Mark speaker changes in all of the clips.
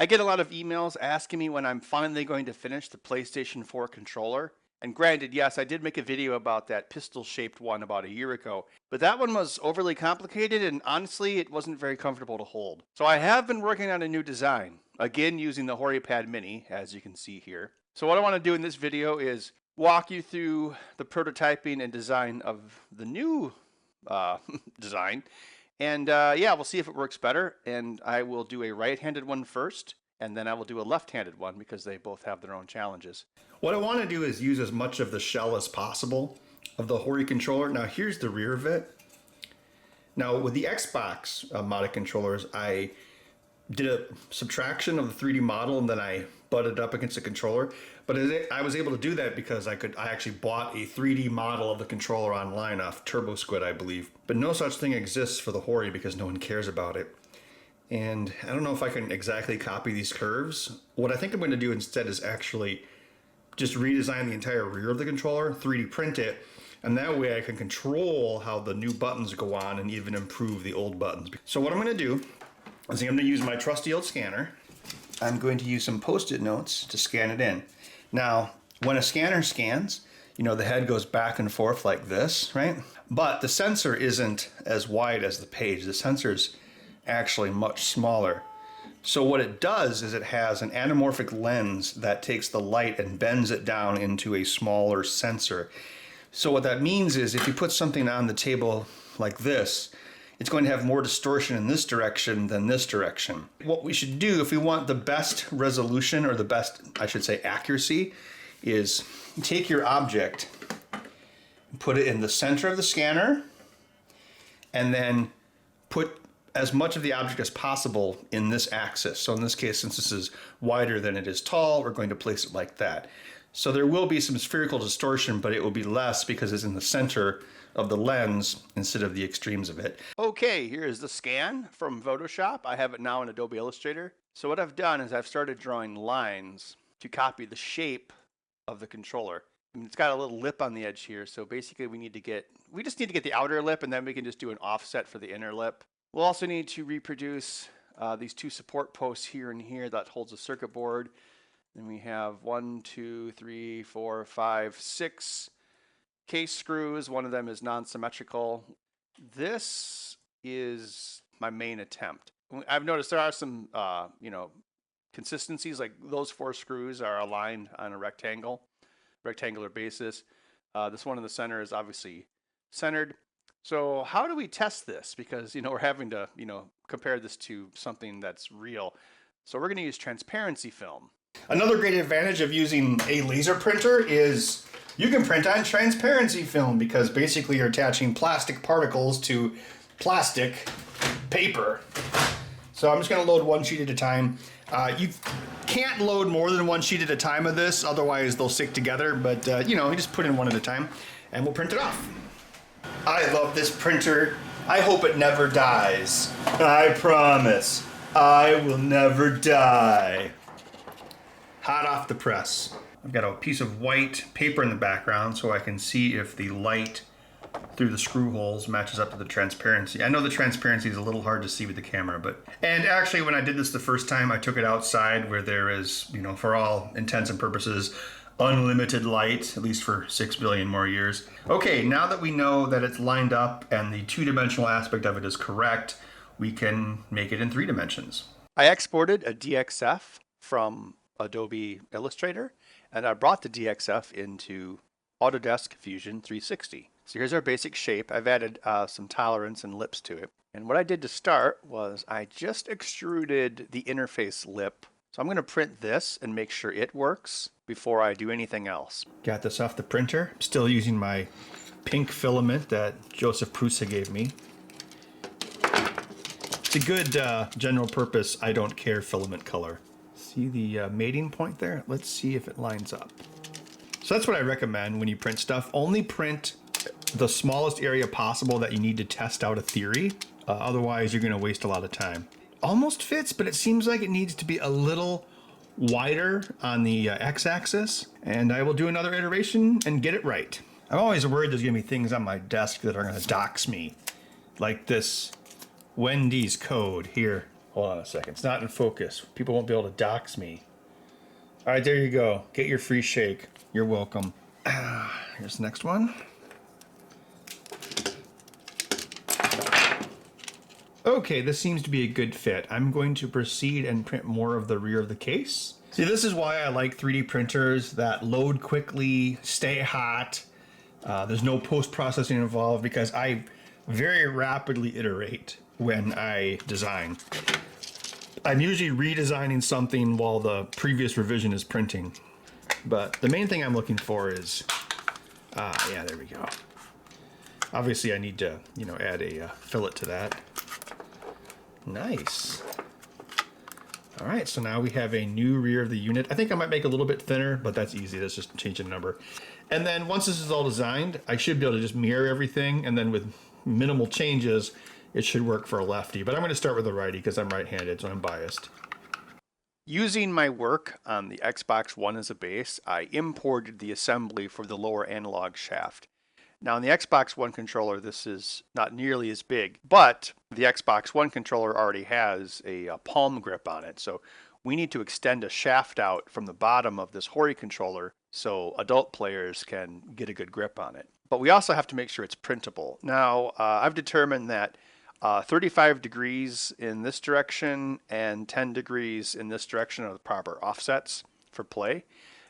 Speaker 1: I get a lot of emails asking me when I'm finally going to finish the PlayStation 4 controller. And granted, yes, I did make a video about that pistol-shaped one about a year ago, but that one was overly complicated and honestly, it wasn't very comfortable to hold. So I have been working on a new design, again using the Hori Mini, as you can see here. So what I want to do in this video is walk you through the prototyping and design of the new design. And yeah, we'll see if it works better. And I will do a right-handed one first, and then I will do a left-handed one because they both have their own challenges. What I want to do is use as much of the shell as possible of the Hori controller. Now here's the rear of it. Now with the Xbox modded controllers, I did a subtraction of the 3D model and then I butted it up against the controller. But I was able to do that because I actually bought a 3D model of the controller online off TurboSquid, I believe. But no such thing exists for the Hori because no one cares about it. And I don't know if I can exactly copy these curves. What I think I'm going to do instead is actually just redesign the entire rear of the controller, 3D print it, and that way I can control how the new buttons go on and even improve the old buttons. So what I'm going to do is I'm going to use my trusty old scanner. I'm going to use some Post-it notes to scan it in. Now, when a scanner scans, you know, the head goes back and forth like this, right? But the sensor isn't as wide as the page. The sensor's actually much smaller. So what it does is it has an anamorphic lens that takes the light and bends it down into a smaller sensor. So what that means is if you put something on the table like this, it's going to have more distortion in this direction than this direction. What we should do if we want the best resolution, or the best, I should say, accuracy, is take your object, put it in the center of the scanner, and then put as much of the object as possible in this axis. So in this case, since this is wider than it is tall, we're going to place it like that. So there will be some spherical distortion, but it will be less because it's in the center of the lens instead of the extremes of it. Okay, here is the scan from Photoshop. I have it now in Adobe Illustrator. So what I've done is I've started drawing lines to copy the shape of the controller. I mean, it's got a little lip on the edge here, so basically we just need to get the outer lip, and then we can just do an offset for the inner lip. We'll also need to reproduce these two support posts here and here that holds a circuit board. Then we have 1, 2, 3, 4, 5, 6 case screws. One of them is non-symmetrical. This is my main attempt. I've noticed there are some, consistencies, like those 4 screws are aligned on a rectangular basis. This one in the center is obviously centered. So how do we test this? Because, we're having to, compare this to something that's real. So we're going to use transparency film. Another great advantage of using a laser printer is you can print on transparency film because basically you're attaching plastic particles to plastic paper. So I'm just going to load one sheet at a time. You can't load more than one sheet at a time of this, otherwise they'll stick together, but you just put in one at a time and we'll print it off. I love this printer. I hope it never dies. I promise, I will never die. Hot off the press. I've got a piece of white paper in the background so I can see if the light through the screw holes matches up to the transparency. I know the transparency is a little hard to see with the camera, and actually when I did this the first time, I took it outside where there is, for all intents and purposes, unlimited light, at least for 6 billion more years. Okay, now that we know that it's lined up and the 2-dimensional aspect of it is correct, we can make it in 3 dimensions. I exported a DXF from Adobe Illustrator, and I brought the DXF into Autodesk Fusion 360. So here's our basic shape. I've added some tolerance and lips to it. And what I did to start was I just extruded the interface lip. So I'm going to print this and make sure it works before I do anything else. Got this off the printer. Still using my pink filament that Joseph Prusa gave me. It's a good general purpose I don't care filament color. See the mating point there? Let's see if it lines up. So that's what I recommend when you print stuff. Only print the smallest area possible that you need to test out a theory. Otherwise, you're going to waste a lot of time. Almost fits, but it seems like it needs to be a little wider on the x-axis. And I will do another iteration and get it right. I'm always worried there's going to be things on my desk that are going to dox me. Like this Wendy's code here. Hold on a second. It's not in focus. People won't be able to dox me. All right, there you go. Get your free shake. You're welcome. Here's the next one. Okay, this seems to be a good fit. I'm going to proceed and print more of the rear of the case. See, this is why I like 3D printers that load quickly, stay hot. There's no post-processing involved because I very rapidly iterate when I design. I'm usually redesigning something while the previous revision is printing. But the main thing I'm looking for is, yeah, there we go. Obviously I need to, add a fillet to that. Nice. All right, so now we have a new rear of the unit. I think I might make it a little bit thinner, but that's easy. That's just changing the number. And then once this is all designed, I should be able to just mirror everything, and then with minimal changes, it should work for a lefty. But I'm going to start with a righty because I'm right-handed, so I'm biased. Using my work on the Xbox One as a base, I imported the assembly for the lower analog shaft. Now on the Xbox One controller, this is not nearly as big, but the Xbox One controller already has a palm grip on it. So we need to extend a shaft out from the bottom of this Hori controller so adult players can get a good grip on it. But we also have to make sure it's printable. Now I've determined that 35 degrees in this direction and 10 degrees in this direction are the proper offsets for play.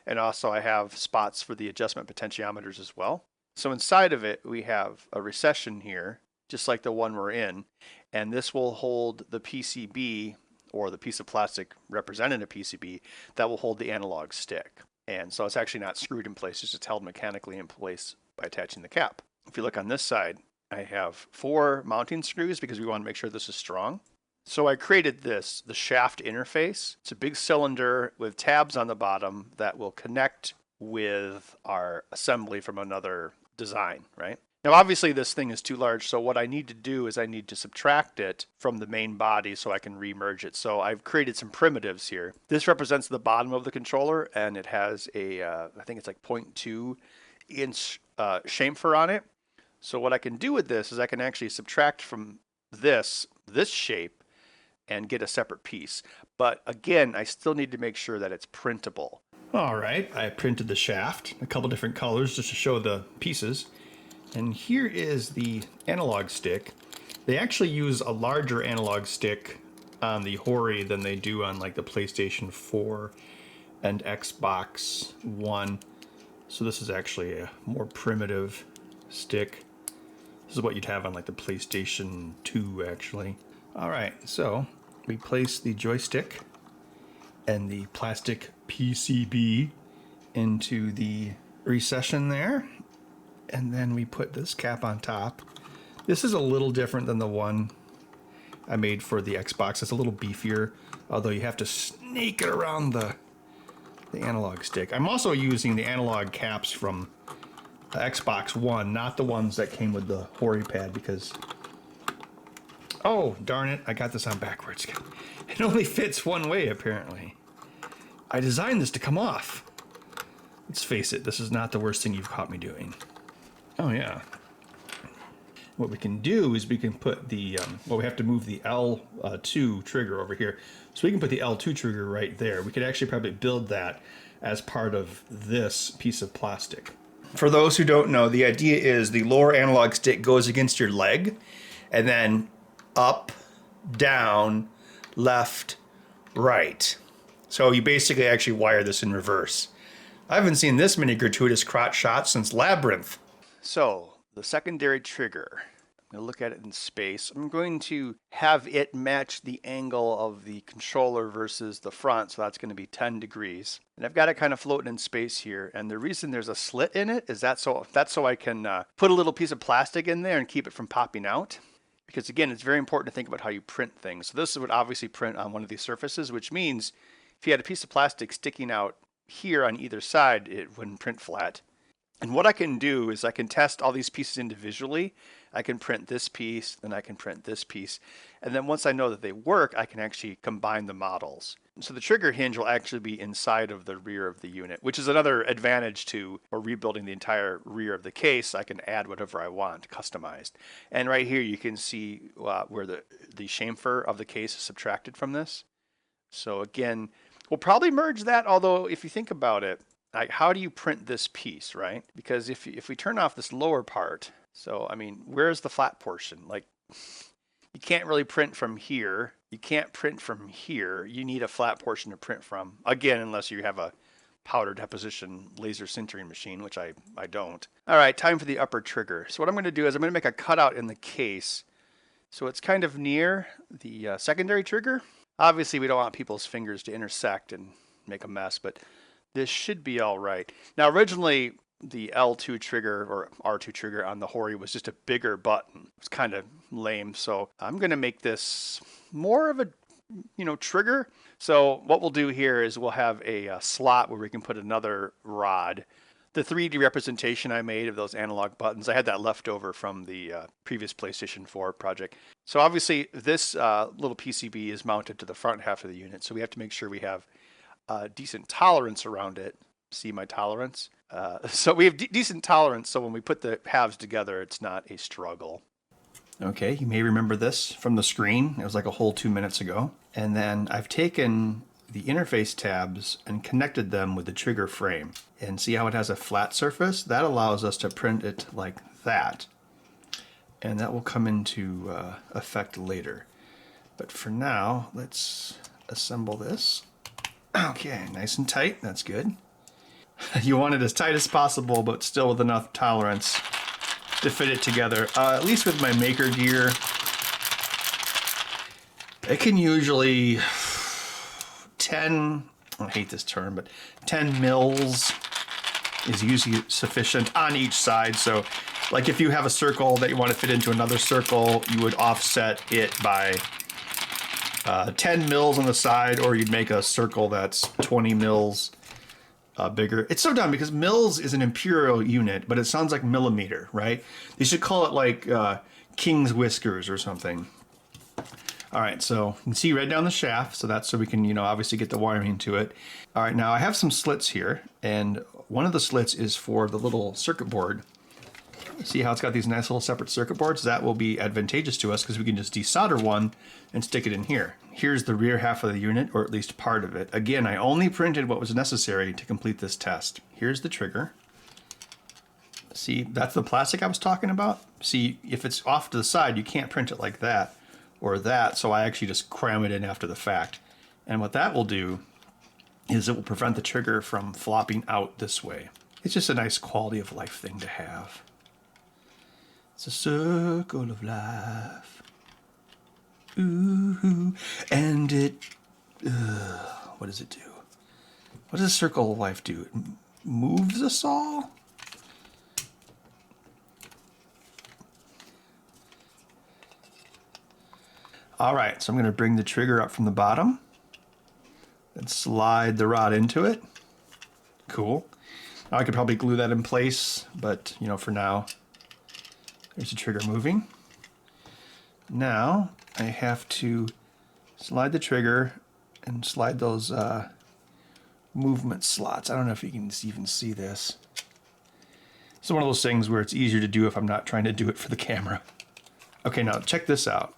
Speaker 1: And also I have spots for the adjustment potentiometers as well. So inside of it, we have a recession here, just like the one we're in, and this will hold the PCB, or the piece of plastic representing a PCB, that will hold the analog stick. And so it's actually not screwed in place, it's just held mechanically in place by attaching the cap. If you look on this side, I have 4 mounting screws because we want to make sure this is strong. So I created this, the shaft interface. It's a big cylinder with tabs on the bottom that will connect with our assembly from another design, right? Now obviously this thing is too large, so what I need to do is I need to subtract it from the main body so I can remerge it. So I've created some primitives here. This represents the bottom of the controller, and it has a, I think it's like 0.2 inch chamfer on it. So what I can do with this is I can actually subtract from this shape and get a separate piece. But again, I still need to make sure that it's printable. All right, I printed the shaft, a couple different colors just to show the pieces. And here is the analog stick. They actually use a larger analog stick on the Hori than they do on like the PlayStation 4 and Xbox One. So this is actually a more primitive stick. This is what you'd have on like the PlayStation 2 actually. All right, so we place the joystick and the plastic PCB into the recession there, and then we put this cap on top. This is a little different than the one I made for the Xbox. It's a little beefier, although you have to snake it around the analog stick. I'm also using the analog caps from the Xbox One, not the ones that came with the Hori pad, because oh darn it, I got this on backwards. It only fits one way apparently. I designed this to come off. Let's face it, this is not the worst thing you've caught me doing. Oh yeah. What we can do is we can put the, well, we have to move the L2 trigger over here. So we can put the L2 trigger right there. We could actually probably build that as part of this piece of plastic. For those who don't know, the idea is the lower analog stick goes against your leg, and then up, down, left, right. So you basically actually wire this in reverse. I haven't seen this many gratuitous crotch shots since Labyrinth. So the secondary trigger, I'm going to look at it in space. I'm going to have it match the angle of the controller versus the front, so that's going to be 10 degrees. And I've got it kind of floating in space here, and the reason there's a slit in it is that's so I can put a little piece of plastic in there and keep it from popping out. Because again, it's very important to think about how you print things. So this would obviously print on one of these surfaces, which means if you had a piece of plastic sticking out here on either side, it wouldn't print flat. And what I can do is I can test all these pieces individually. I can print this piece, then I can print this piece. And then once I know that they work, I can actually combine the models. So the trigger hinge will actually be inside of the rear of the unit, which is another advantage to or rebuilding the entire rear of the case. I can add whatever I want customized. And right here you can see where the chamfer of the case is subtracted from this. So again, we'll probably merge that, although if you think about it, like how do you print this piece, right? Because if we turn off this lower part, so I mean, where's the flat portion? Like you can't really print from here. You can't print from here. You need a flat portion to print from. Again, unless you have a powder deposition laser sintering machine, which I don't. All right, time for the upper trigger. So what I'm going to do is I'm going to make a cutout in the case. So it's kind of near the secondary trigger. Obviously, we don't want people's fingers to intersect and make a mess, but this should be all right. Now, originally, the L2 trigger or R2 trigger on the Hori was just a bigger button. It's kind of lame, so I'm going to make this more of a trigger. So what we'll do here is we'll have a slot where we can put another rod. The 3D representation I made of those analog buttons, I had that left over from the previous PlayStation 4 project. So obviously this little PCB is mounted to the front half of the unit, so we have to make sure we have decent tolerance around it. See my tolerance? So we have decent tolerance, so when we put the halves together, it's not a struggle. Okay, you may remember this from the screen. It was like a whole 2 minutes ago. And then I've taken the interface tabs and connected them with the trigger frame. And see how it has a flat surface? That allows us to print it like that. And that will come into effect later. But for now, let's assemble this. Okay, nice and tight, that's good. You want it as tight as possible, but still with enough tolerance to fit it together. At least with my maker gear, it can usually 10, I hate this term, but 10 mils is usually sufficient on each side. So like if you have a circle that you want to fit into another circle, you would offset it by 10 mils on the side, or you'd make a circle that's 20 mils bigger. It's so dumb because mils is an imperial unit, but it sounds like millimeter, right? They should call it like king's whiskers or something. All right, so you can see right down the shaft, so that's so we can, obviously get the wiring to it. All right, now I have some slits here, and one of the slits is for the little circuit board. See how it's got these nice little separate circuit boards? That will be advantageous to us because we can just desolder one and stick it in here. Here's the rear half of the unit, or at least part of it. Again, I only printed what was necessary to complete this test. Here's the trigger. See, that's the plastic I was talking about. See, if it's off to the side, you can't print it like that or that, so I actually just cram it in after the fact. And what that will do is it will prevent the trigger from flopping out this way. It's just a nice quality of life thing to have. It's a circle of life. Ooh, and it, what does it do? What does a circle of life do? It moves us all? All right, so I'm going to bring the trigger up from the bottom and slide the rod into it. Cool. Now I could probably glue that in place, but for now, there's the trigger moving. Now I have to slide the trigger and slide those movement slots. I don't know if you can even see this. It's one of those things where it's easier to do if I'm not trying to do it for the camera. Okay, now check this out.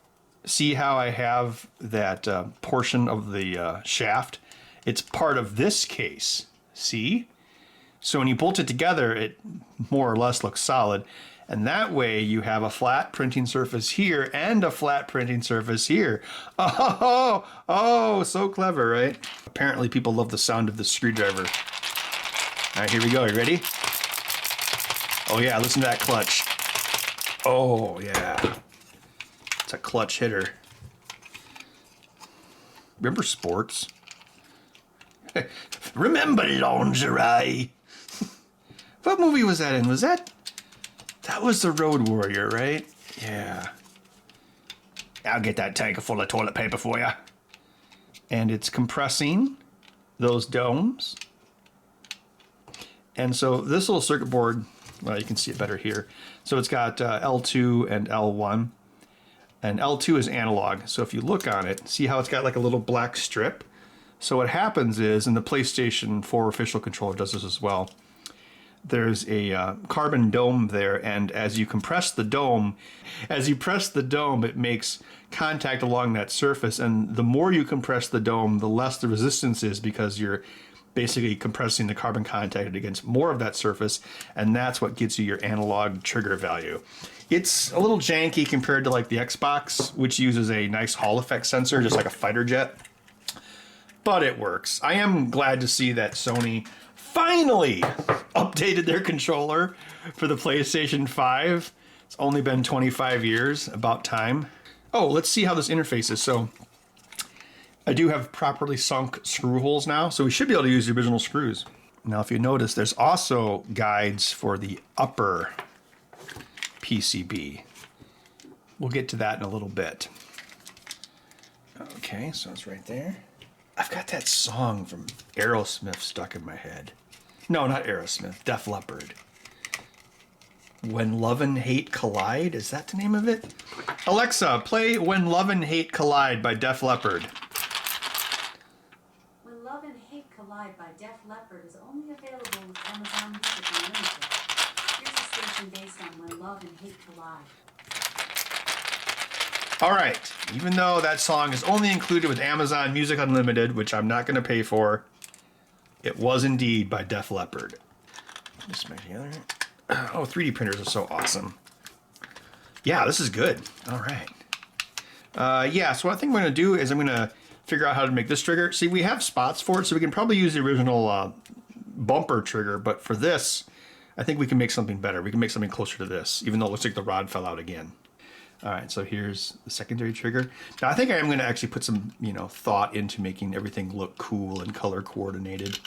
Speaker 1: See how I have that portion of the shaft? It's part of this case. See? So when you bolt it together, it more or less looks solid. And that way you have a flat printing surface here and a flat printing surface here. Oh, so clever, right? Apparently people love the sound of the screwdriver. All right, here we go. You ready? Oh yeah, listen to that clutch. Oh yeah. It's a clutch hitter. Remember sports? Remember lingerie? What movie was that in? That was the Road Warrior, right? Yeah. I'll get that tank full of toilet paper for you. And it's compressing those domes. And so this little circuit board, well, you can see it better here. So it's got L2 and L1. And L2 is analog. So if you look on it, see how it's got like a little black strip? So what happens is, and the PlayStation 4 official controller does this as well, there's a carbon dome there, and as you compress the dome, as you press the dome, it makes contact along that surface, and the more you compress the dome, the less the resistance is, because you're basically compressing the carbon contact against more of that surface, and that's what gets you your analog trigger value. It's a little janky compared to like the Xbox, which uses a nice Hall effect sensor, just like a fighter jet, but it works. I am glad to see that Sony finally updated their controller for the PlayStation 5. It's only been 25 years, about time. Oh, let's see how this interface is. So I do have properly sunk screw holes now, so we should be able to use the original screws. Now, if you notice, there's also guides for the upper PCB. We'll get to that in a little bit. Okay, so it's right there. I've got that song from Aerosmith stuck in my head. No, not Aerosmith, Def Leppard. When Love and Hate Collide? Is that the name of it? Alexa, play When Love and Hate Collide by Def Leppard.
Speaker 2: When Love and Hate Collide by Def Leppard is only available with Amazon Music Unlimited. Here's a station based on When Love and Hate Collide.
Speaker 1: All right, even though that song is only included with Amazon Music Unlimited, which I'm not going to pay for, it was indeed by Def Leppard. Just make the other. Oh, 3D printers are so awesome. Yeah, this is good. All right. Yeah, so what I think I'm going to do is I'm going to figure out how to make this trigger. See, we have spots for it, so we can probably use the original bumper trigger, but for this, I think we can make something better. We can make something closer to this, even though it looks like the rod fell out again. All right, so here's the secondary trigger. Now, I think I am going to actually put some, thought into making everything look cool and color coordinated.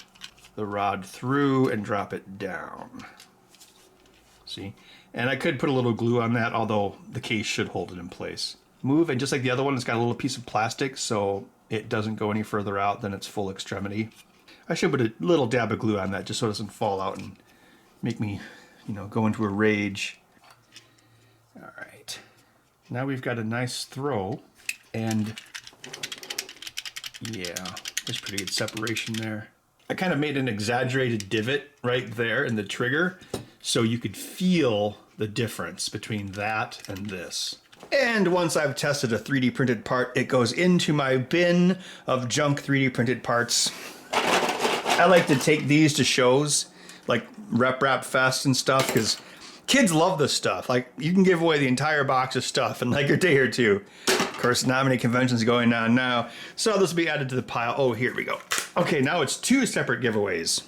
Speaker 1: The rod through and drop it down. See? And I could put a little glue on that, although the case should hold it in place. Move, and just like the other one, it's got a little piece of plastic, so it doesn't go any further out than its full extremity. I should put a little dab of glue on that just so it doesn't fall out and make me, go into a rage. All right. Now we've got a nice throw, and yeah, there's pretty good separation there. I kind of made an exaggerated divot right there in the trigger so you could feel the difference between that and this. And once I've tested a 3D printed part, it goes into my bin of junk 3D printed parts. I like to take these to shows like Rep Rap Fest and stuff, because kids love this stuff. Like, you can give away the entire box of stuff in like a day or two. Of course, not many conventions going on now, so this will be added to the pile. Oh, here we go. Okay, now it's 2 separate giveaways.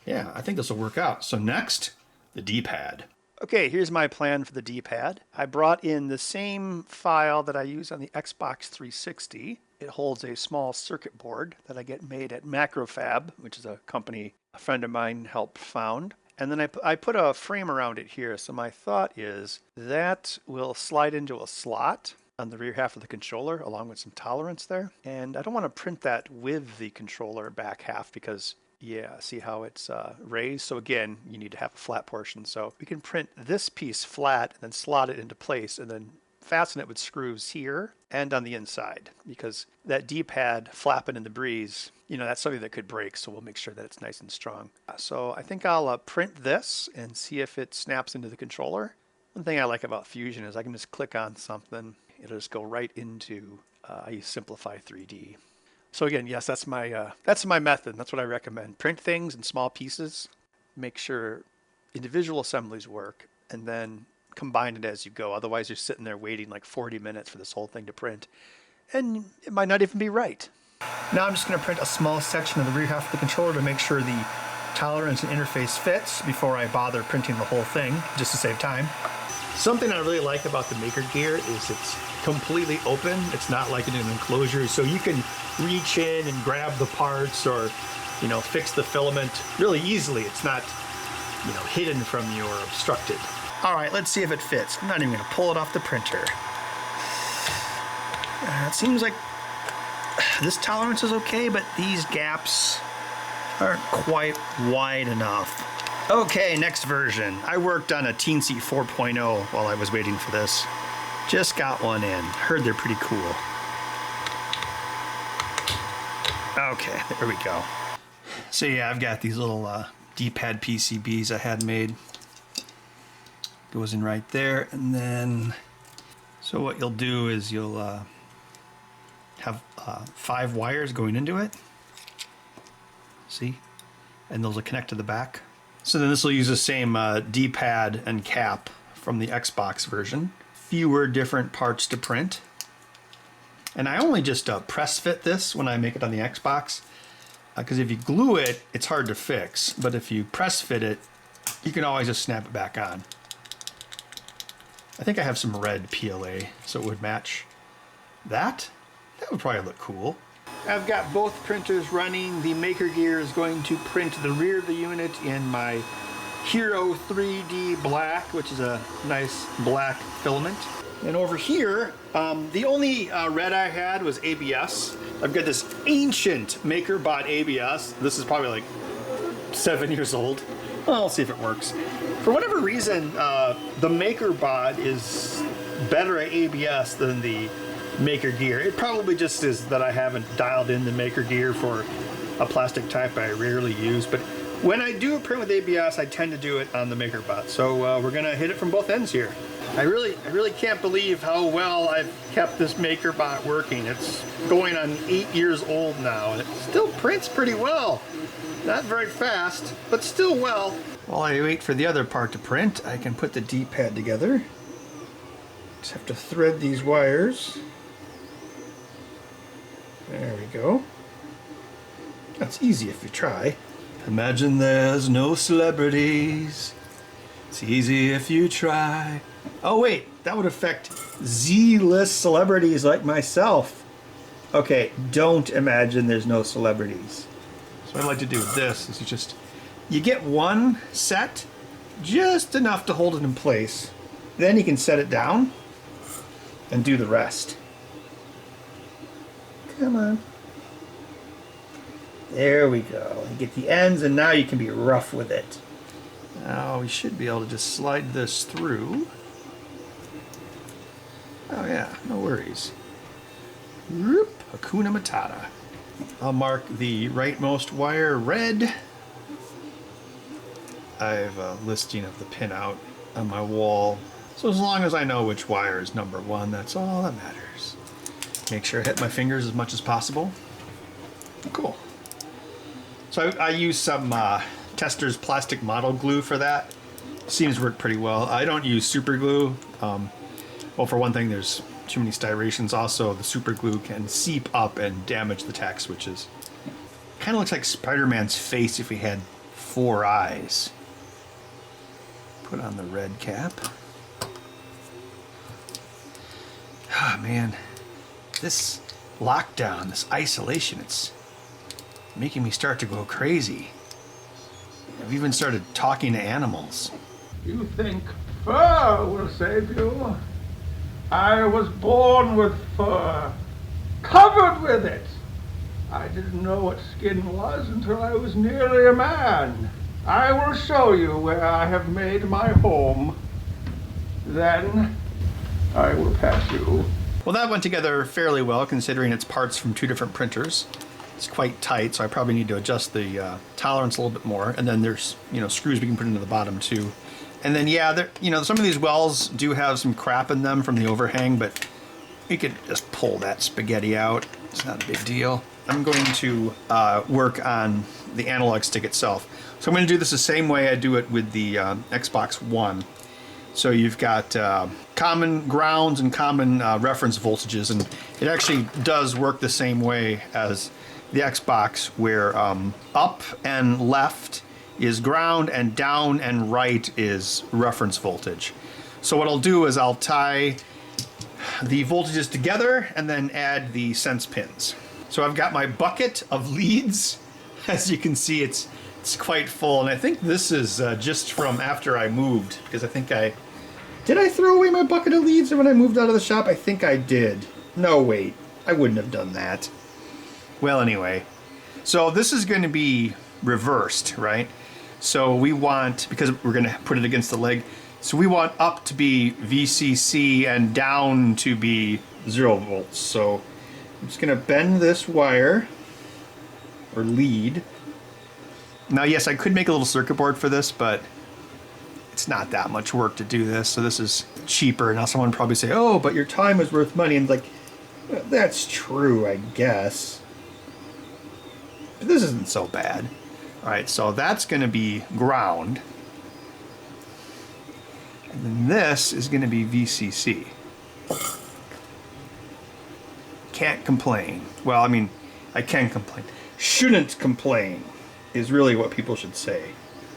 Speaker 1: Yeah, I think this will work out. So next, the D-pad. Okay, here's my plan for the D-pad. I brought in the same file that I use on the Xbox 360. It holds a small circuit board that I get made at Macrofab, which is a company a friend of mine helped found. And then I put a frame around it here. So my thought is that will slide into a slot on the rear half of the controller along with some tolerance there. And I don't want to print that with the controller back half because, yeah, see how it's raised? So again, you need to have a flat portion. So we can print this piece flat and then slot it into place and then fasten it with screws here and on the inside, because that D-pad flapping in the breeze, that's something that could break, so we'll make sure that it's nice and strong. So I think I'll print this and see if it snaps into the controller. One thing I like about Fusion is I can just click on something, it'll just go right into, I use Simplify 3D. So again, yes, that's my method. That's what I recommend. Print things in small pieces, make sure individual assemblies work, and then combine it as you go. Otherwise, you're sitting there waiting like 40 minutes for this whole thing to print, and it might not even be right. Now I'm just going to print a small section of the rear half of the controller to make sure the tolerance and interface fits before I bother printing the whole thing, just to save time. Something I really like about the Maker Gear is it's completely open. It's not like in an enclosure, so you can reach in and grab the parts or, fix the filament really easily. It's not, hidden from you or obstructed. All right, let's see if it fits. I'm not even going to pull it off the printer. It seems like this tolerance is okay, but these gaps aren't quite wide enough. Okay, next version. I worked on a Teensy 4.0 while I was waiting for this. Just got one in. Heard they're pretty cool. Okay, there we go. So yeah, I've got these little D-pad PCBs I had made. Goes in right there, and then so what you'll do is you'll have 5 wires going into it. See? And those will connect to the back. So then this will use the same D-pad and cap from the Xbox version. Fewer different parts to print. And I only just press fit this when I make it on the Xbox. Because if you glue it, it's hard to fix. But if you press fit it, you can always just snap it back on. I think I have some red PLA, so it would match that. That would probably look cool. I've got both printers running. The Maker Gear is going to print the rear of the unit in my Hero 3D Black, which is a nice black filament. And over here, the only red I had was ABS. I've got this ancient MakerBot ABS. This is probably like 7 years old. Well, I'll see if it works. For whatever reason, the MakerBot is better at ABS than the Maker Gear. It probably just is that I haven't dialed in the Maker Gear for a plastic type I rarely use. But when I do a print with ABS, I tend to do it on the MakerBot. So we're gonna hit it from both ends here. I really can't believe how well I've kept this MakerBot working. It's going on 8 years old now, and it still prints pretty well. Not very fast, but still well. While I wait for the other part to print, I can put the D-pad together. Just have to thread these wires. There we go. That's easy if you try. Imagine there's no celebrities. It's easy if you try. Oh wait, that would affect Z-list celebrities like myself. Okay, don't imagine there's no celebrities. So what I like to do with this is you get one set, just enough to hold it in place. Then you can set it down and do the rest. Come on. There we go. You get the ends, and now you can be rough with it. Now we should be able to just slide this through. Oh yeah, no worries. Whoop, Hakuna Matata. I'll mark the rightmost wire red. I have a listing of the pinout on my wall. So as long as I know which wire is number 1, that's all that matters. Make sure I hit my fingers as much as possible. Cool. So I use some Tester's plastic model glue for that. Seems to work pretty well. I don't use super glue. Well, for one thing, there's too many styrations. Also, the super glue can seep up and damage the tack switches. Kind of looks like Spider-Man's face if he had 4 eyes. Put on the red cap. Ah, man. This lockdown, this isolation, it's making me start to go crazy. I've even started talking to animals.
Speaker 3: You think fur will save you? I was born with fur, covered with it. I didn't know what skin was until I was nearly a man. I will show you where I have made my home. Then I will pass you.
Speaker 1: Well, that went together fairly well considering it's parts from 2 different printers. It's quite tight, so I probably need to adjust the tolerance a little bit more. And then there's, screws we can put into the bottom too. And then, yeah, some of these wells do have some crap in them from the overhang, but you could just pull that spaghetti out. It's not a big deal. I'm going to work on the analog stick itself. So I'm going to do this the same way I do it with the Xbox One. So you've got common grounds and common reference voltages, and it actually does work the same way as the Xbox, where up and left is ground and down and right is reference voltage. So what I'll do is I'll tie the voltages together and then add the sense pins. So I've got my bucket of leads. As you can see, it's quite full, and I think this is just from after I moved, because I think did I throw away my bucket of leads when I moved out of the shop? I think I did. No, wait, I wouldn't have done that. Well, anyway, so this is going to be reversed, right? So we want, because we're going to put it against the leg, so we want up to be VCC and down to be 0 volts. So I'm just going to bend this wire or lead. Now, yes, I could make a little circuit board for this, but it's not that much work to do this, so this is cheaper. Now someone would probably say, oh, but your time is worth money. And like, well, that's true, I guess. But this isn't so bad. All right, so that's going to be ground. And then this is going to be VCC. Can't complain. Well, I mean, I can complain. Shouldn't complain is really what people should say.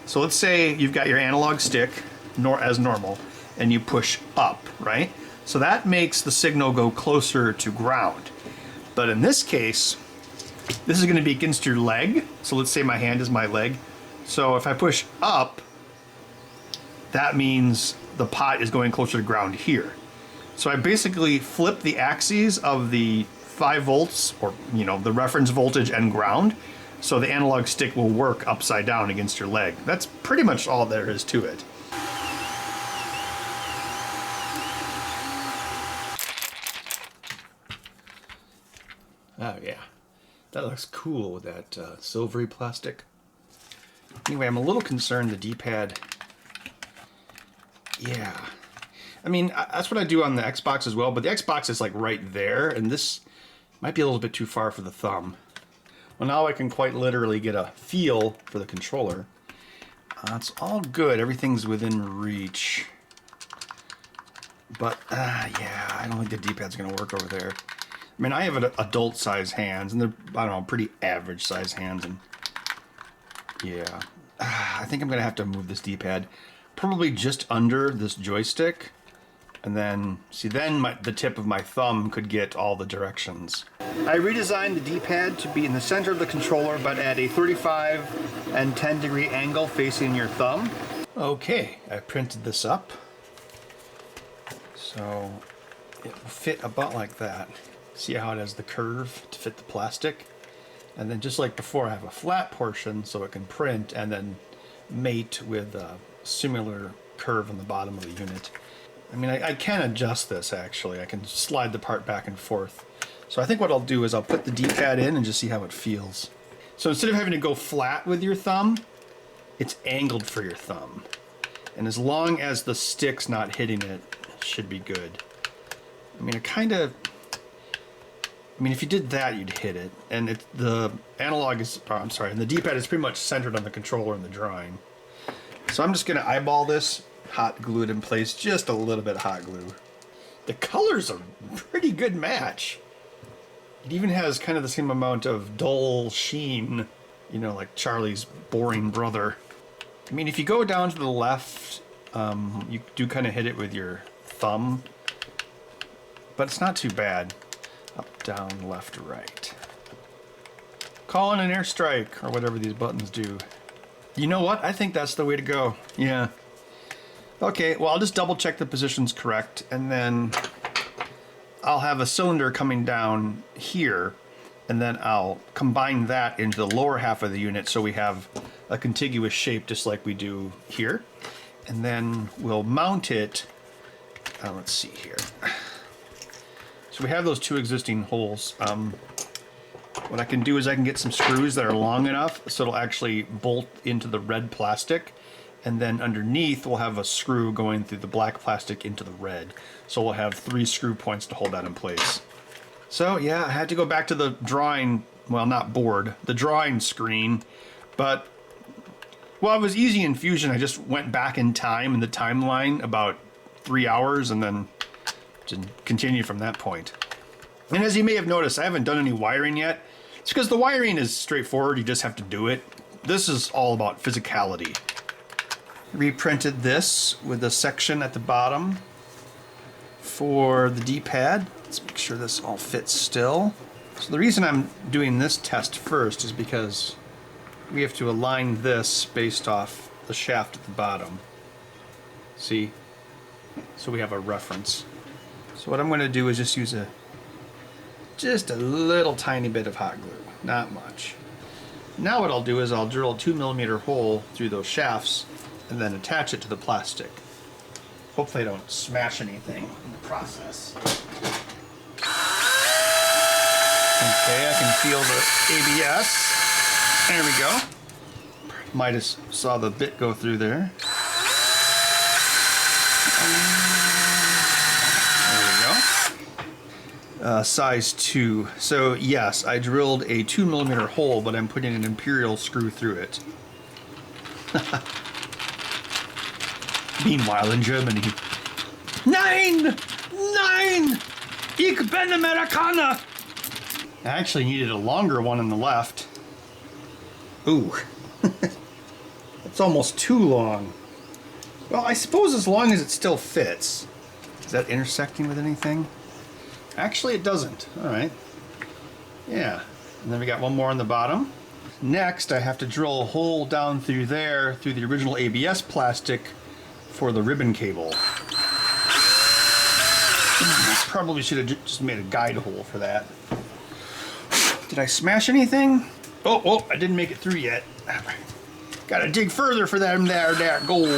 Speaker 1: So let's say you've got your analog stick as normal, and you push up, right? So that makes the signal go closer to ground. But in this case, this is going to be against your leg. So let's say my hand is my leg. So if I push up, that means the pot is going closer to ground here. So I basically flip the axes of the 5 volts, or you know, the reference voltage and ground, so the analog stick will work upside down against your leg. That's pretty much all there is to it. Oh yeah, that looks cool with that silvery plastic. Anyway, I'm a little concerned the D-pad. Yeah, I mean, that's what I do on the Xbox as well, but the Xbox is like right there, and this might be a little bit too far for the thumb. Well, now I can quite literally get a feel for the controller. It's all good, everything's within reach. But, yeah, I don't think the D-pad's gonna work over there. I mean, I have adult size hands, and they're, I don't know, pretty average size hands, and yeah. I think I'm gonna have to move this D-pad probably just under this joystick, and then, see, then the tip of my thumb could get all the directions. I redesigned the D-pad to be in the center of the controller, but at a 35 and 10 degree angle facing your thumb. Okay, I printed this up, so it will fit about like that. See how it has the curve to fit the plastic? And then just like before, I have a flat portion so it can print and then mate with a similar curve on the bottom of the unit. I mean, I can adjust this actually. I can slide the part back and forth. So I think what I'll do is I'll put the D-pad in and just see how it feels. So instead of having to go flat with your thumb, it's angled for your thumb. And as long as the stick's not hitting it, it should be good. I mean, if you did that, you'd hit it. And the analog is, and the D-pad is pretty much centered on the controller in the drawing. So I'm just gonna eyeball this, hot glue it in place, just a little bit of hot glue. The colors are a pretty good match. It even has kind of the same amount of dull sheen, you know, like Charlie's boring brother. I mean, if you go down to the left, you do kind of hit it with your thumb, but it's not too bad. Up, down, left, right. Call in an airstrike, or whatever these buttons do. You know what? I think that's the way to go. Yeah. Okay, well, I'll just double check the position's correct, and then I'll have a cylinder coming down here, and then I'll combine that into the lower half of the unit so we have a contiguous shape just like we do here. And then we'll mount it, let's see here. So we have those 2 existing holes. What I can do is I can get some screws that are long enough so it'll actually bolt into the red plastic, and then underneath we'll have a screw going through the black plastic into the red. So we'll have 3 screw points to hold that in place. So yeah, I had to go back to the drawing, well, not board, the drawing screen, but well, it was easy in Fusion. I just went back in time in the timeline about 3 hours and then continue from that point. And as you may have noticed, I haven't done any wiring yet. It's because the wiring is straightforward, you just have to do it. This is all about physicality. Reprinted this with a section at the bottom for the D-pad. Let's make sure this all fits still. So the reason I'm doing this test first is because we have to align this based off the shaft at the bottom. See? So we have a reference. So what I'm going to do is just use just a little tiny bit of hot glue, not much. Now what I'll do is I'll drill a 2mm hole through those shafts and then attach it to the plastic. Hopefully I don't smash anything in the process. Okay, I can feel the ABS. There we go. Might have saw the bit go through there. Size 2. So yes, I drilled a 2mm hole, but I'm putting an imperial screw through it. Meanwhile, in Germany, Nein! Ich bin Amerikaner! I actually needed a longer one on the left. Ooh. It's almost too long. Well, I suppose as long as it still fits. Is that intersecting with anything? Actually, it doesn't. All right. Yeah. And then we got one more on the bottom. Next, I have to drill a hole down through there, through the original ABS plastic for the ribbon cable. Probably should have just made a guide hole for that. Did I smash anything? Oh, I didn't make it through yet. Gotta dig further for that gold.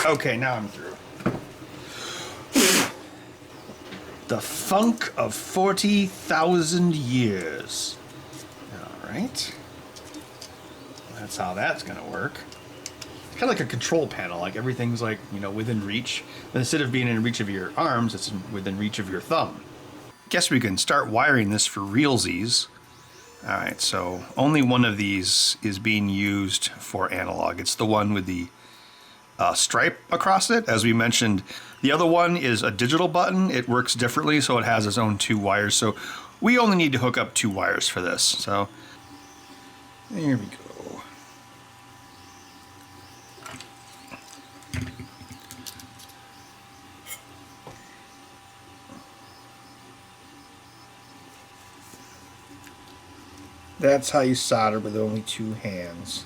Speaker 1: Okay, now I'm through. The funk of 40,000 years. All right. That's how that's gonna work. It's kind of like a control panel, like everything's like, you know, within reach. But instead of being in reach of your arms, it's within reach of your thumb. Guess we can start wiring this for realsies. All right, so only one of these is being used for analog. It's the one with the stripe across it. As we mentioned, the other one is a digital button. It works differently, so it has its own 2 wires. So we only need to hook up 2 wires for this. So there we go. That's how you solder with only 2 hands.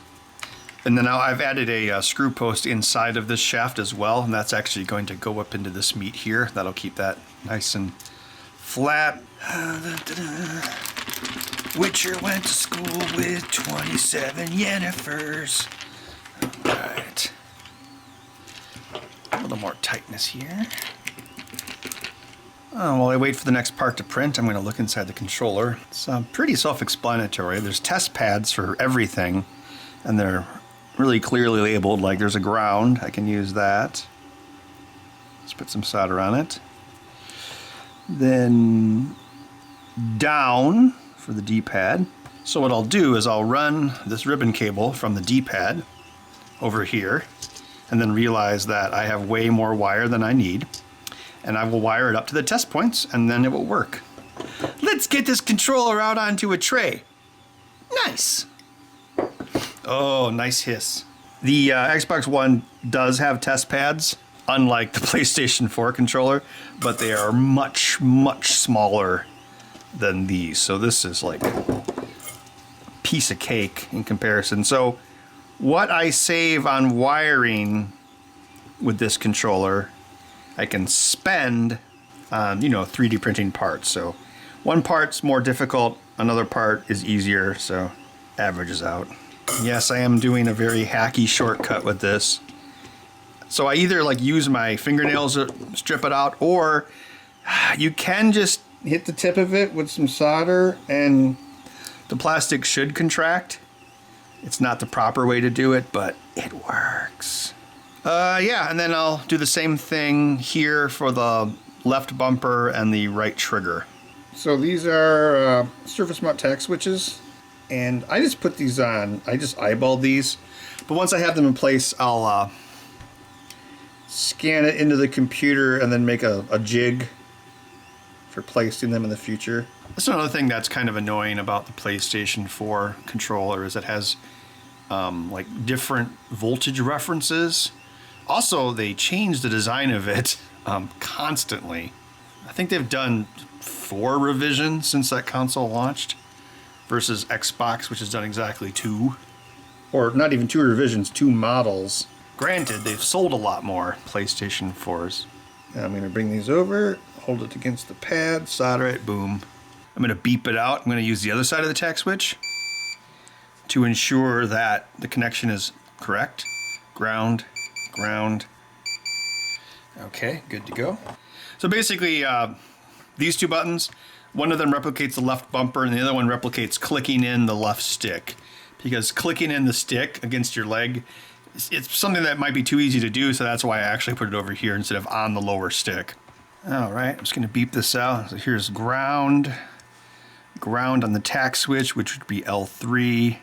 Speaker 1: And then now I've added a screw post inside of this shaft as well, and that's actually going to go up into this meat here. That'll keep that nice and flat. Witcher went to school with 27 Yennifers. All right. A little more tightness here. Oh, while I wait for the next part to print, I'm going to look inside the controller. It's pretty self-explanatory. There's test pads for everything, and they're really clearly labeled. Like there's a ground, I can use that. Let's put some solder on it. Then down for the D-pad. So what I'll do is I'll run this ribbon cable from the D-pad over here, and then realize that I have way more wire than I need. And I will wire it up to the test points, and then it will work. Let's get this controller out onto a tray. Nice. Oh, nice hiss. The Xbox One does have test pads, unlike the PlayStation 4 controller, but they are much, much smaller than these. So this is like a piece of cake in comparison. So what I save on wiring with this controller, I can spend on, 3D printing parts. So one part's more difficult, another part is easier, so averages out. Yes, I am doing a very hacky shortcut with this. So I either use my fingernails to strip it out, or you can just hit the tip of it with some solder and the plastic should contract. It's not the proper way to do it, but it works. Yeah, and then I'll do the same thing here for the left bumper and the right trigger. So these are surface mount tack switches, and I just put these on. I just eyeballed these, but once I have them in place, I'll scan it into the computer and then make a jig for placing them in the future. That's another thing that's kind of annoying about the PlayStation 4 controller, is it has different voltage references. Also, they change the design of it constantly. I think they've done 4 revisions since that console launched, versus Xbox, which has done exactly 2. Or not even 2 revisions, 2 models. Granted, they've sold a lot more PlayStation 4s. Now I'm going to bring these over, hold it against the pad, solder it, boom. I'm going to beep it out. I'm going to use the other side of the tack switch to ensure that the connection is correct. Ground. Ground. Okay, good to go. So basically, these 2 buttons One of them replicates the left bumper and the other one replicates clicking in the left stick. Because clicking in the stick against your leg, it's something that might be too easy to do, so that's why I actually put it over here instead of on the lower stick. All right, I'm just gonna beep this out. So here's ground. Ground on the tack switch, which would be L3.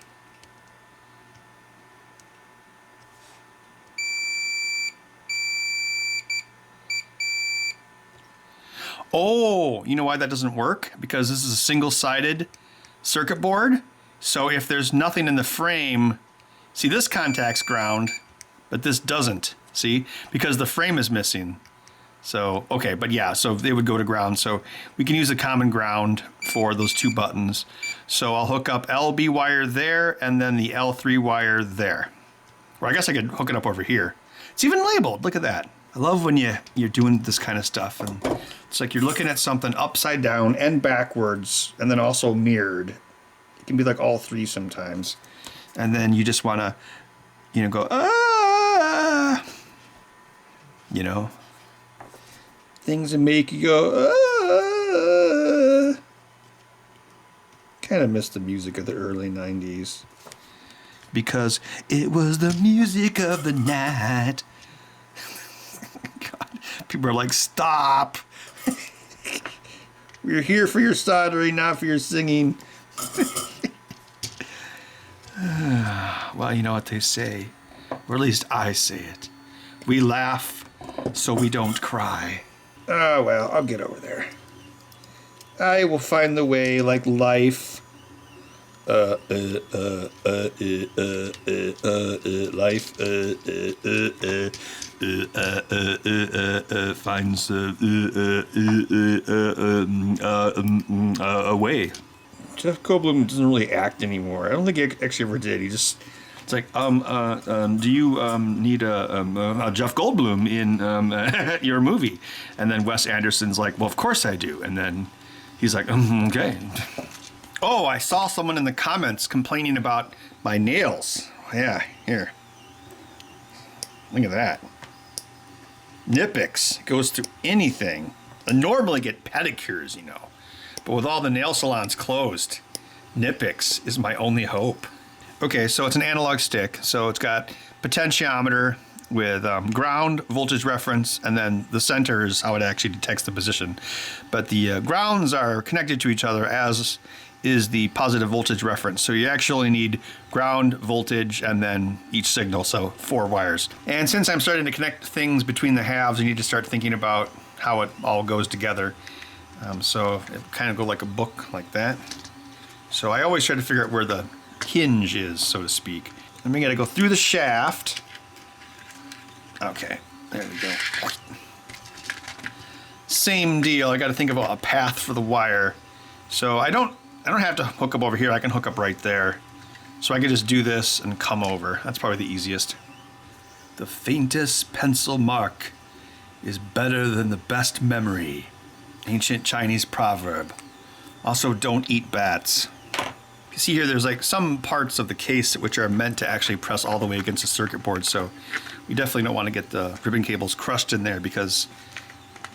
Speaker 1: Oh, you know why that doesn't work? Because this is a single-sided circuit board. So if there's nothing in the frame, see, this contacts ground, but this doesn't, see? Because the frame is missing. So, okay, but yeah, so they would go to ground. So we can use a common ground for those two buttons. So I'll hook up LB wire there and then the L3 wire there. Or I guess I could hook it up over here. It's even labeled, look at that. I love when you're doing this kind of stuff. And it's like you're looking at something upside down and backwards and then also mirrored. It can be like all three sometimes. And then you just want to, you know, go, ah, you know, things that make you go, ah. Kind of miss the music of the early 90s. Because it was the music of the night. God, people are like, stop. We're here for your soldering, not for your singing. Well, you know what they say, or at least I say it. We laugh so we don't cry. Oh, well, I'll get over there. I will find the way like life. Life finds a way. Jeff Goldblum doesn't really act anymore. I don't think he actually ever did. He just, it's like, do you need a Jeff Goldblum in your movie? And then Wes Anderson's like, well, of course I do. And then he's like, okay. Oh, I saw someone in the comments complaining about my nails. Yeah, here. Look at that. Nipix goes through anything. I normally get pedicures, you know. But with all the nail salons closed, Nipix is my only hope. Okay, so it's an analog stick. So it's got potentiometer with ground, voltage reference, and then the center is how it actually detects the position. But the grounds are connected to each other, as is the positive voltage reference. So you actually need ground, voltage, and then each signal, so 4 wires. And since I'm starting to connect things between the halves, I need to start thinking about how it all goes together. So it kind of go like a book like that. So I always try to figure out where the hinge is, so to speak. And we gotta go through the shaft. Okay, there we go. Same deal, I gotta think about a path for the wire. So I don't have to hook up over here, I can hook up right there. So I can just do this and come over. That's probably the easiest. The faintest pencil mark is better than the best memory. Ancient Chinese proverb. Also, don't eat bats. You see here, there's like some parts of the case which are meant to actually press all the way against the circuit board, so we definitely don't want to get the ribbon cables crushed in there because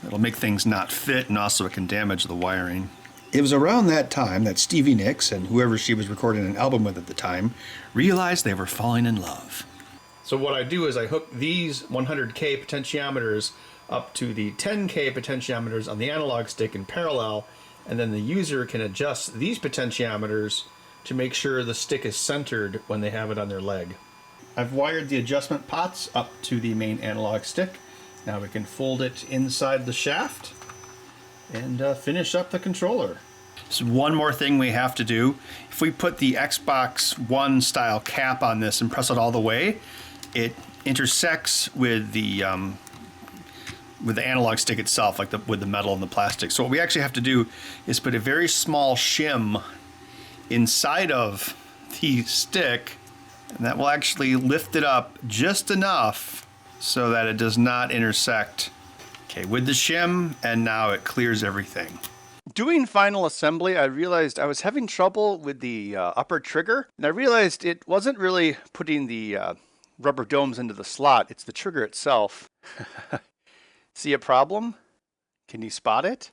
Speaker 1: it'll make things not fit, and also it can damage the wiring. It was around that time that Stevie Nicks and whoever she was recording an album with at the time realized they were falling in love. So what I do is I hook these 100K potentiometers up to the 10K potentiometers on the analog stick in parallel, and then the user can adjust these potentiometers to make sure the stick is centered when they have it on their leg. I've wired the adjustment pots up to the main analog stick. Now we can fold it inside the shaft and finish up the controller. So one more thing we have to do. If we put the Xbox One style cap on this and press it all the way, it intersects with the analog stick itself, like with the metal and the plastic. So what we actually have to do is put a very small shim inside of the stick, and that will actually lift it up just enough so that it does not intersect. Okay, with the shim, and now it clears everything. Doing final assembly, I realized I was having trouble with the upper trigger, and I realized it wasn't really putting the rubber domes into the slot, it's the trigger itself. See a problem? Can you spot it?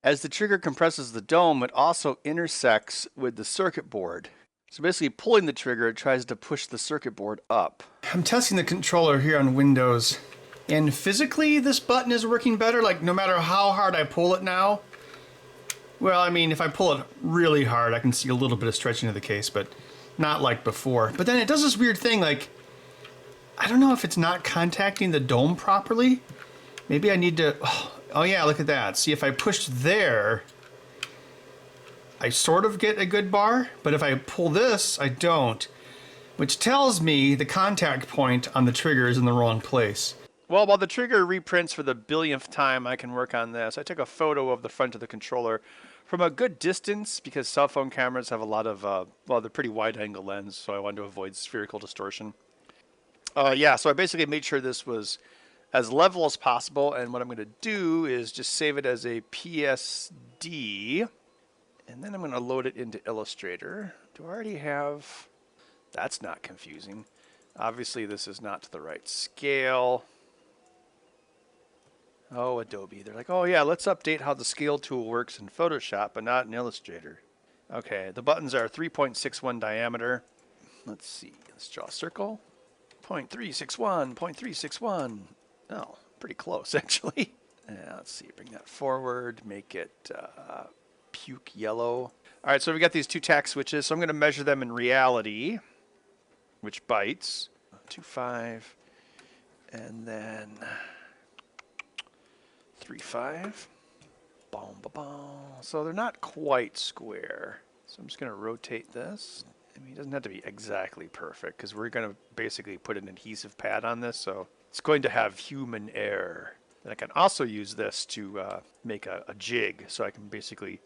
Speaker 1: As the trigger compresses the dome, it also intersects with the circuit board. So basically pulling the trigger, it tries to push the circuit board up. I'm testing the controller here on Windows, and physically this button is working better, like no matter how hard I pull it now. Well, I mean, if I pull it really hard, I can see a little bit of stretching of the case, but not like before. But then it does this weird thing, like, I don't know if it's not contacting the dome properly. Maybe I need to, oh yeah, look at that. See, if I push there, I sort of get a good bar, but if I pull this, I don't, which tells me the contact point on the trigger is in the wrong place. Well, while the trigger reprints for the billionth time, I can work on this. I took a photo of the front of the controller from a good distance because cell phone cameras have a lot of, well, they're pretty wide angle lens, so I wanted to avoid spherical distortion. Yeah, so I basically made sure this was as level as possible, and what I'm going to do is just save it as a PSD, and then I'm going to load it into Illustrator. Do I already have... That's not confusing. Obviously, this is not to the right scale. Oh, Adobe. They're like, oh yeah, let's update how the scale tool works in Photoshop, but not in Illustrator. Okay, the buttons are 3.61 diameter. Let's see, let's draw a circle. 0.361, 0.361. Oh, pretty close, actually. Let's see, bring that forward, make it puke yellow. All right, so we got these two tack switches, so I'm going to measure them in reality, which bytes. 2.5, and then 3.5. Boom, ba boom. So they're not quite square. So I'm just going to rotate this. I mean, it doesn't have to be exactly perfect because we're going to basically put an adhesive pad on this, so it's going to have human error. And I can also use this to make a jig, so I can basically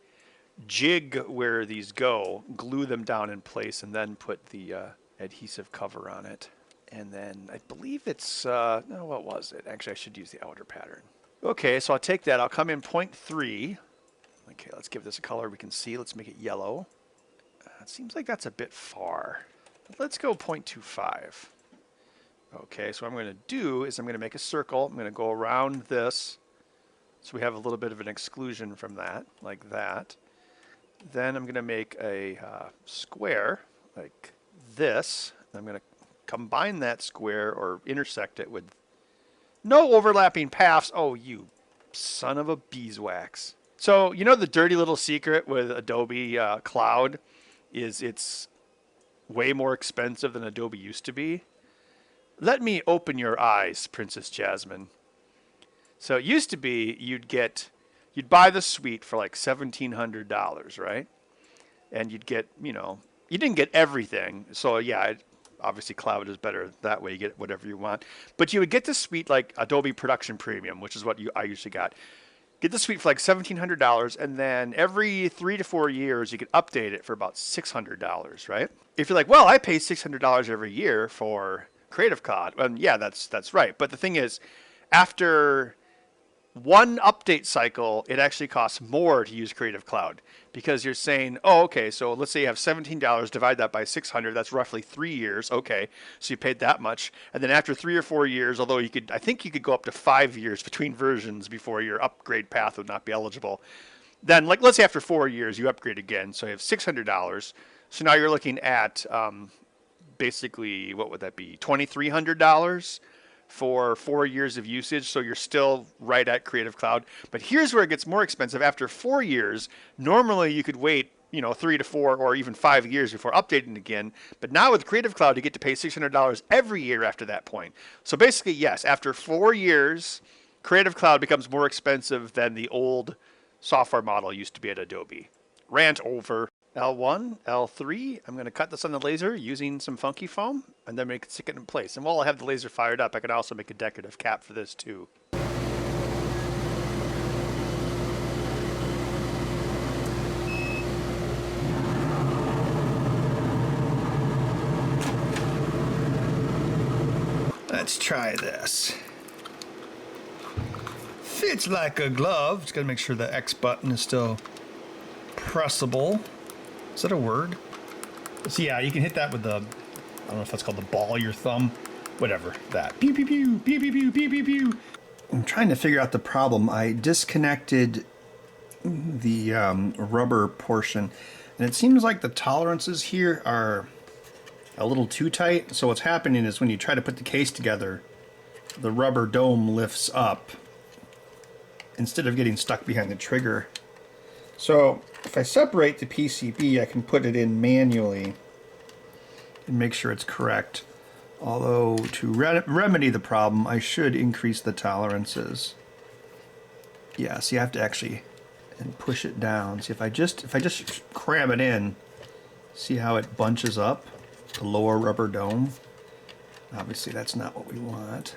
Speaker 1: jig where these go, glue them down in place, and then put the adhesive cover on it. And then I believe it's, no, what was it? Actually, I should use the outer pattern. Okay, so I'll take that. I'll come in 0.3. Okay, let's give this a color we can see. Let's make it yellow. It seems like that's a bit far. Let's go 0.25. Okay, so what I'm going to do is I'm going to make a circle. I'm going to go around this so we have a little bit of an exclusion from that, like that. Then I'm going to make a square like this. I'm going to combine that square or intersect it with no overlapping paths. Oh, you son of a beeswax. So, you know the dirty little secret with Adobe Cloud is it's way more expensive than Adobe used to be? Let me open your eyes, Princess Jasmine. So it used to be you'd buy the suite for like $1,700, right? And you'd get, you know, you didn't get everything. So yeah, obviously Cloud is better that way. You get whatever you want. But you would get the suite like Adobe Production Premium, which is what I usually got. Get the suite for like $1,700, and then every 3 to 4 years you could update it for about $600, right? If you're like, well, I pay $600 every year for Creative Cloud, and yeah, that's right. But the thing is, after one update cycle, it actually costs more to use Creative Cloud because you're saying, oh, okay, so let's say you have $17, divide that by 600, that's roughly 3 years. Okay, so you paid that much. And then after 3 or 4 years, although I think you could go up to 5 years between versions before your upgrade path would not be eligible. Then, like, let's say after 4 years, you upgrade again. So you have $600. So now you're looking at basically, what would that be? $2,300 for 4 years of usage, so you're still right at Creative Cloud. But here's where it gets more expensive. After 4 years, normally you could wait, 3 to 4 or even 5 years before updating again. But now with Creative Cloud, you get to pay $600 every year after that point. So basically, yes, after 4 years, Creative Cloud becomes more expensive than the old software model used to be at Adobe. Rant over. L1, L3, I'm going to cut this on the laser using some funky foam and then stick it in place. And while I have the laser fired up, I could also make a decorative cap for this too. Let's try this. Fits like a glove. Just got to make sure the X button is still pressable. Is that a word? So yeah, you can hit that with the, I don't know if that's called the ball of your thumb, whatever, that. Pew, pew, pew, pew, pew, pew, pew, pew, pew. I'm trying to figure out the problem. I disconnected
Speaker 4: the rubber portion, and it seems like the tolerances here are a little too tight. So what's happening is when you try to put the case together, the rubber dome lifts up instead of getting stuck behind the trigger. So if I separate the PCB, I can put it in manually and make sure it's correct. Although to remedy the problem, I should increase the tolerances. Yeah, so you have to actually push it down. See, if I just cram it in, see how it bunches up the lower rubber dome? Obviously that's not what we want.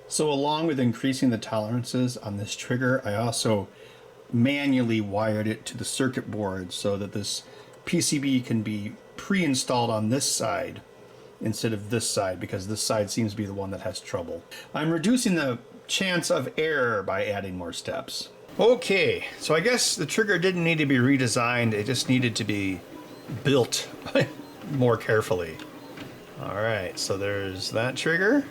Speaker 4: So along with increasing the tolerances on this trigger, I also manually wired it to the circuit board so that this PCB can be pre-installed on this side instead of this side, because this side seems to be the one that has trouble. I'm reducing the chance of error by adding more steps. Okay, so I guess the trigger didn't need to be redesigned, it just needed to be built more carefully. Alright, so there's that trigger.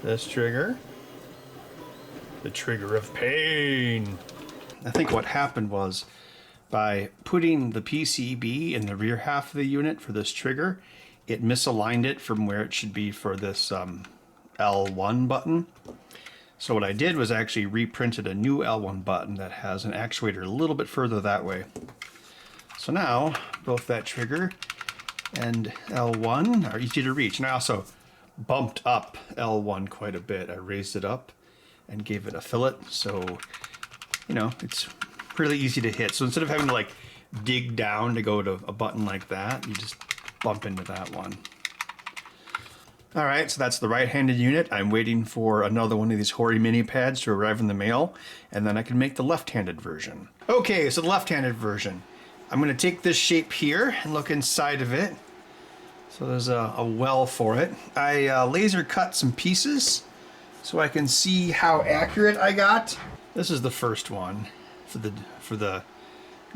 Speaker 4: This trigger. The trigger of pain. I think what happened was, by putting the PCB in the rear half of the unit for this trigger, it misaligned it from where it should be for this L1 button. So what I did was actually reprinted a new L1 button that has an actuator a little bit further that way. So now both that trigger and L1 are easy to reach. And I also bumped up L1 quite a bit. I raised it up and gave it a fillet, so you know it's really easy to hit. So instead of having to like dig down to go to a button like that, you just bump into that one. All right, so that's the right-handed unit. I'm waiting for another one of these Hori Mini pads to arrive in the mail, and then I can make the left-handed version. Okay, so the left-handed version. I'm gonna take this shape here and look inside of it. So there's a well for it. I laser cut some pieces so I can see how accurate I got. This is the first one for the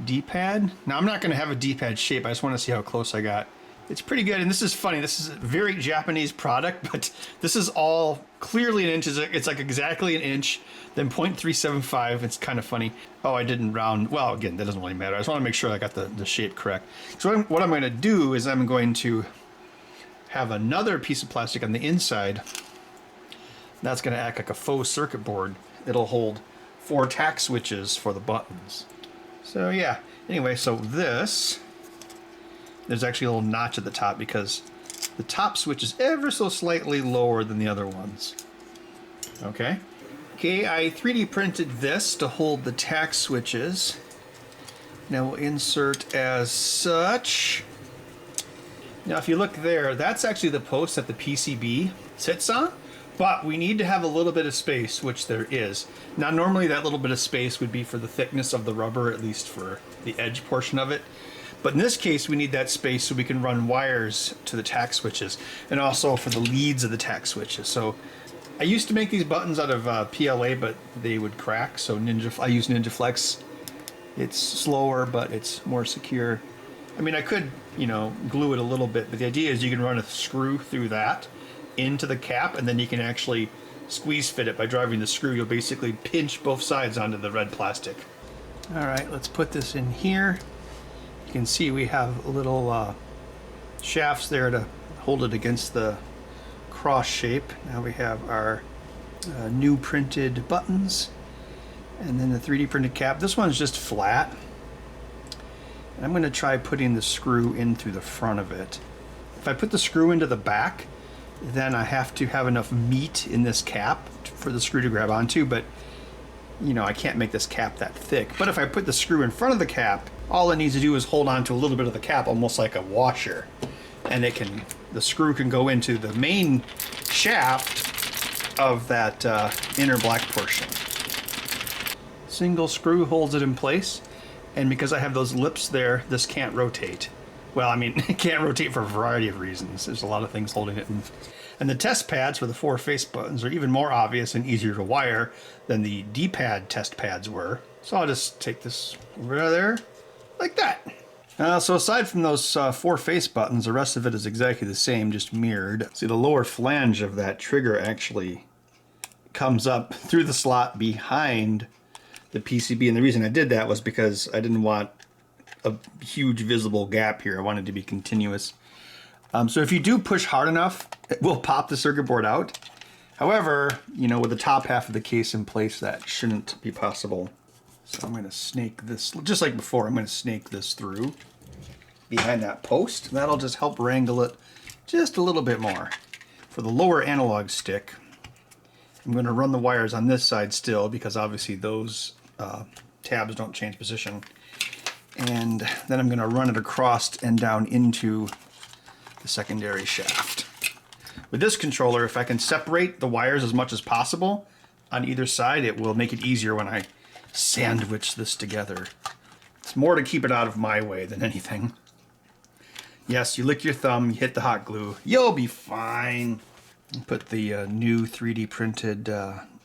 Speaker 4: D-pad. Now I'm not gonna have a D-pad shape, I just wanna see how close I got. It's pretty good, and this is funny. This is a very Japanese product, but this is all clearly an inch. It's like exactly an inch, then 0.375. It's kind of funny. Oh, I didn't round. Well, again, that doesn't really matter. I just want to make sure I got the shape correct. So what I'm going to do is I'm going to have another piece of plastic on the inside. That's going to act like a faux circuit board. It'll hold 4 tack switches for the buttons. So yeah, anyway, so this... There's actually a little notch at the top because the top switch is ever so slightly lower than the other ones. Okay. Okay, I 3D printed this to hold the tack switches. Now we'll insert as such. Now if you look there, that's actually the post that the PCB sits on, but we need to have a little bit of space, which there is. Now normally that little bit of space would be for the thickness of the rubber, at least for the edge portion of it. But in this case, we need that space so we can run wires to the tack switches and also for the leads of the tack switches. So I used to make these buttons out of PLA, but they would crack. So I use Ninja Flex. It's slower, but it's more secure. I mean, I could, you know, glue it a little bit, but the idea is you can run a screw through that into the cap, and then you can actually squeeze fit it by driving the screw. You'll basically pinch both sides onto the red plastic. All right, let's put this in here. You can see we have little shafts there to hold it against the cross shape. Now we have our new printed buttons and then the 3D printed cap. This one's just flat. And I'm going to try putting the screw in through the front of it. If I put the screw into the back, then I have to have enough meat in this cap for the screw to grab onto, but you know, I can't make this cap that thick. But if I put the screw in front of the cap, all it needs to do is hold on to a little bit of the cap, almost like a washer. And the screw can go into the main shaft of that inner black portion. Single screw holds it in place. And because I have those lips there, this can't rotate. Well, I mean, it can't rotate for a variety of reasons. There's a lot of things holding it in. And the test pads for the 4 face buttons are even more obvious and easier to wire than the D-pad test pads were. So I'll just take this over there, like that. So aside from those 4 face buttons, the rest of it is exactly the same, just mirrored. See, the lower flange of that trigger actually comes up through the slot behind the PCB. And the reason I did that was because I didn't want a huge visible gap here. I wanted it to be continuous. So if you do push hard enough, it will pop the circuit board out. However, you know, with the top half of the case in place, that shouldn't be possible. So I'm going to snake this, just like before, I'm going to snake this through behind that post. That'll just help wrangle it just a little bit more. For the lower analog stick, I'm going to run the wires on this side still, because obviously those tabs don't change position. And then I'm going to run it across and down into the secondary shaft. With this controller, if I can separate the wires as much as possible on either side, it will make it easier when I sandwich this together. It's more to keep it out of my way than anything. Yes, you lick your thumb, you hit the hot glue, you'll be fine. Put the new 3D printed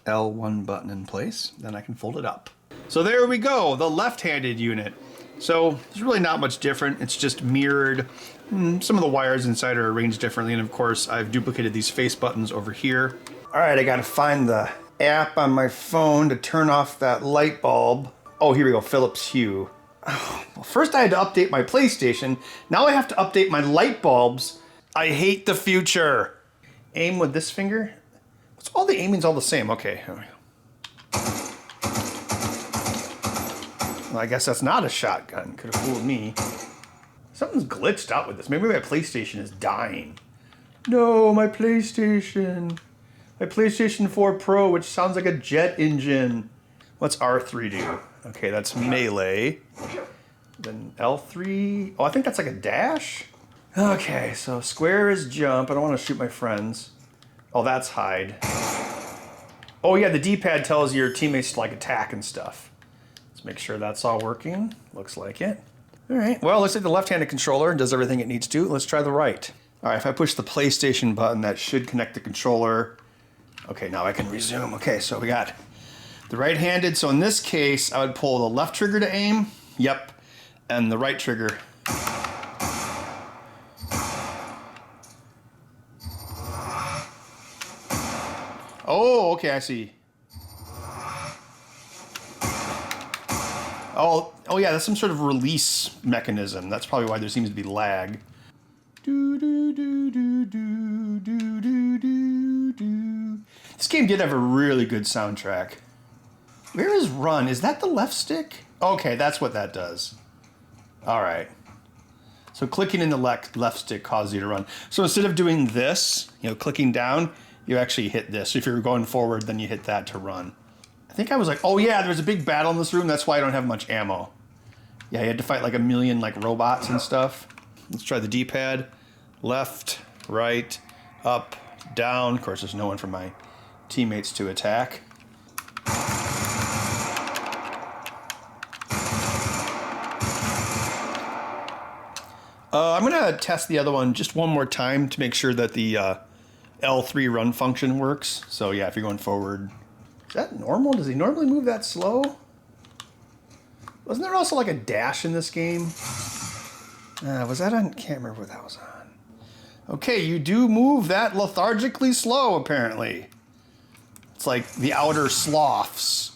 Speaker 4: L1 button in place, then I can fold it up. So there we go, the left-handed unit. So it's really not much different, it's just mirrored. Some of the wires inside are arranged differently, and of course I've duplicated these face buttons over here. Alright, I gotta find the app on my phone to turn off that light bulb. Oh, here we go, Philips Hue. Oh, well, first I had to update my PlayStation, now I have to update my light bulbs. I hate the future. Aim with this finger? What's all the aiming's all the same, okay. Here we go. Well, I guess that's not a shotgun, could have fooled me. Something's glitched out with this. Maybe my PlayStation is dying. No, my PlayStation. My PlayStation 4 Pro, which sounds like a jet engine. What's R3 do? Okay, that's melee. Then L3, oh, I think that's like a dash? Okay, so square is jump. I don't want to shoot my friends. Oh, that's hide. Oh yeah, the D-pad tells your teammates to like attack and stuff. Let's make sure that's all working. Looks like it. All right, well, looks like the left-handed controller does everything it needs to. Let's try the right. All right, if I push the PlayStation button, that should connect the controller. Okay, now I can resume. Okay, so we got the right-handed. So in this case, I would pull the left trigger to aim. Yep. And the right trigger. Oh, okay, I see. Oh yeah, that's some sort of release mechanism. That's probably why there seems to be lag. This game did have a really good soundtrack. Where is run? Is that the left stick? Okay, that's what that does. All right. So clicking in the left stick causes you to run. So instead of doing this, you know, clicking down, you actually hit this. So if you're going forward, then you hit that to run. I think I was like, oh yeah, there's a big battle in this room. That's why I don't have much ammo. Yeah, you had to fight like a million like robots and stuff. Let's try the D-pad. Left, right, up, down. Of course, there's no one for my teammates to attack. I'm gonna test the other one just one more time to make sure that the L3 run function works. So yeah, if you're going forward, is that normal? Does he normally move that slow? Wasn't there also like a dash in this game? Was that on? Can't remember what that was on. Okay, you do move that lethargically slow, apparently. It's like the outer sloths.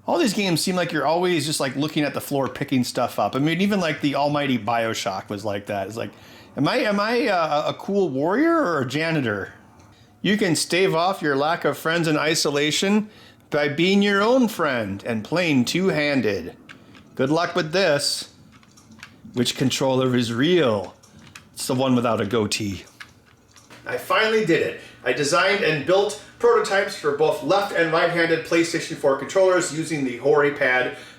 Speaker 4: All these games seem like you're always just like looking at the floor, picking stuff up. I mean, even like the almighty BioShock was like that. It's like, am I a cool warrior or a janitor? You can stave off your lack of friends in isolation by being your own friend and playing two-handed. Good luck with this. Which controller is real? It's the one without a goatee. I finally did it. I designed and built prototypes for both left and right-handed PlayStation 4 controllers using the Hori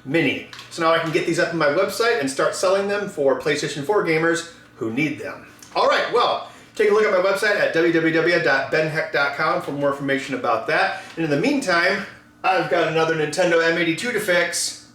Speaker 4: Mini. So now I can get these up on my website and start selling them for PlayStation 4 gamers who need them. All right, well, take a look at my website at www.benheck.com for more information about that. And in the meantime, I've got another Nintendo M82 to fix.